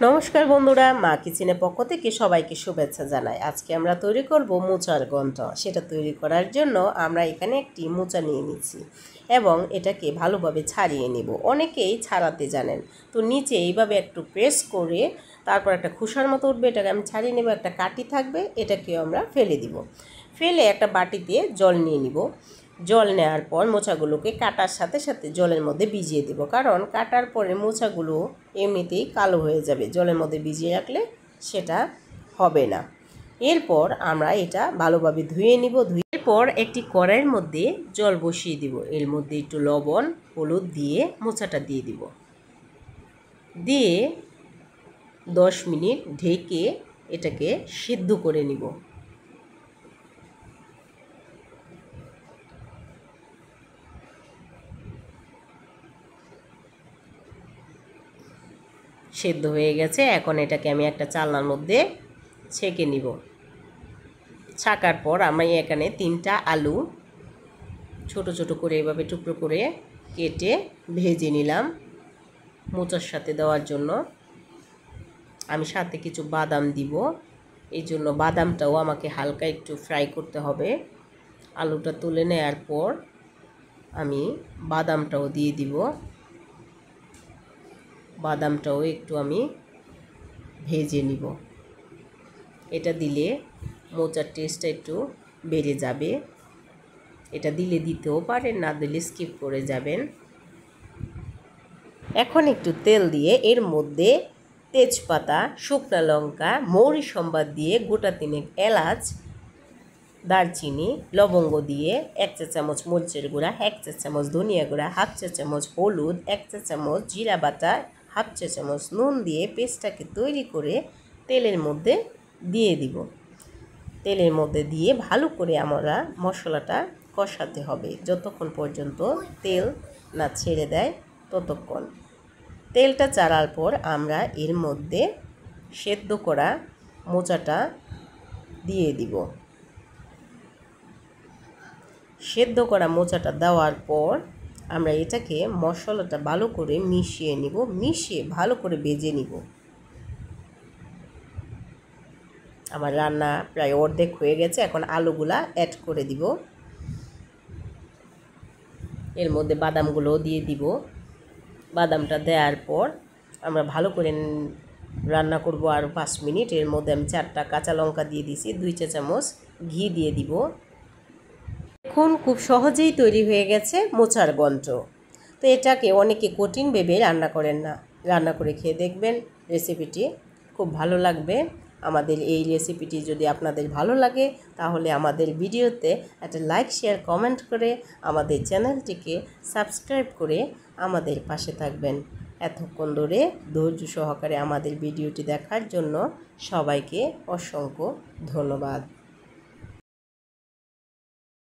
নমস্কার বন্ধুরা, মা কিচেনের পক্ষ থেকে সবাইকে শুভেচ্ছা জানাই। আজকে আমরা তৈরি করব মোচার ঘন্ট। সেটা তৈরি করার জন্য আমরা এখানে একটি মোচা নিয়ে নিচ্ছি এবং এটাকে ভালোভাবে ছাড়িয়ে নেব। অনেকেই ছাড়াতে জানেন, তো নিচে এইভাবে একটু প্রেস করে তারপর একটা খোসার মতো উঠবে, এটাকে আমি ছাড়িয়ে নেব। একটা কাঠি থাকবে, এটাকেও আমরা ফেলে দিব। ফেলে একটা বাটিতে জল নিয়ে নিব। জল নেওয়ার পর মোচাগুলোকে কাটার সাথে সাথে জলের মধ্যে ভিজিয়ে দেব, কারণ কাটার পরে মোচাগুলো এমনিতেই কালো হয়ে যাবে। জলের মধ্যে ভিজিয়ে রাখলে সেটা হবে না। এরপর আমরা এটা ভালোভাবে ধুয়ে নিব। ধুয়ে পর একটি কড়াইয়ের মধ্যে জল বসিয়ে দিব। এর মধ্যে একটু লবণ হলুদ দিয়ে মোচাটা দিয়ে দিব। দিয়ে 10 মিনিট ঢেকে এটাকে সিদ্ধ করে নিব। সেদ্ধ হয়ে গেছে। এখন এটাকে আমি একটা চালনার মধ্যে ছেঁকে নিব। ছাকার পর আমি এখানে 3টা আলু ছোট ছোট করে এভাবে টুকরো করে কেটে ভেজে নিলাম মোচার সাথে দেওয়ার জন্য। আমি সাথে কিছু বাদাম দিব, এই জন্য বাদামটাও আমাকে হালকা একটু ফ্রাই করতে হবে। আলুটা তুলে নেওয়ার পর আমি বাদামটাও দিয়ে দিব। বাদামটাও একটু আমি ভেজে নিব। এটা দিলে মোচার টেস্টটা একটু বেড়ে যাবে। এটা দিলে দিতেও পারেন, না দিলে স্কিপ করে যাবেন। এখন একটু তেল দিয়ে এর মধ্যে তেজপাতা, শুকনো লঙ্কা, মৌরি সম্বাদ দিয়ে গোটা 3 এলাচ, দারচিনি, লবঙ্গ দিয়ে 1 চা চামচ মরিচের গুঁড়া, 1 চা চামচ ধনিয়া গুঁড়া, 1/2 চা চামচ হলুদ, 1 চা চামচ জিরা বাটা, 1/2 চা চামচ নুন দিয়ে পেস্টটাকে তৈরি করে তেলের মধ্যে দিয়ে দিব। তেলের মধ্যে দিয়ে ভালো করে আমরা মশলাটা কষাতে হবে যতক্ষণ পর্যন্ত তেল না ছেড়ে দেয় ততক্ষণ। তেলটা ছাড়ার পর আমরা এর মধ্যে সেদ্ধ করা মোচাটা দিয়ে দিব। সেদ্ধ করা মোচাটা দেওয়ার পর আমরা এটাকে মশলাটা ভালো করে মিশিয়ে নিব, মিশিয়ে ভালো করে ভেজে নিব। আমার রান্না প্রায় অর্ধেক হয়ে গেছে। এখন আলুগুলা অ্যাড করে দিব। এর মধ্যে বাদামগুলোও দিয়ে দিব। বাদামটা দেওয়ার পর আমরা ভালো করে রান্না করব আরও 5 মিনিট। এর মধ্যে আমি 4টা কাঁচা লঙ্কা দিয়ে দিছি, 2 চা চামচ ঘি দিয়ে দিব। এখন খুব সহজেই তৈরি হয়ে গেছে মোচার ঘন্ট। তো এটাকে অনেকে কঠিন ভেবে রান্না করেন না, রান্না করে খেয়ে দেখবেন, রেসিপিটি খুব ভালো লাগবে। আমাদের এই রেসিপিটি যদি আপনাদের ভালো লাগে তাহলে আমাদের ভিডিওতে একটা লাইক শেয়ার কমেন্ট করে আমাদের চ্যানেলটিকে সাবস্ক্রাইব করে আমাদের পাশে থাকবেন। এতক্ষণ ধরে ধৈর্য সহকারে আমাদের ভিডিওটি দেখার জন্য সবাইকে অসংখ্য ধন্যবাদ।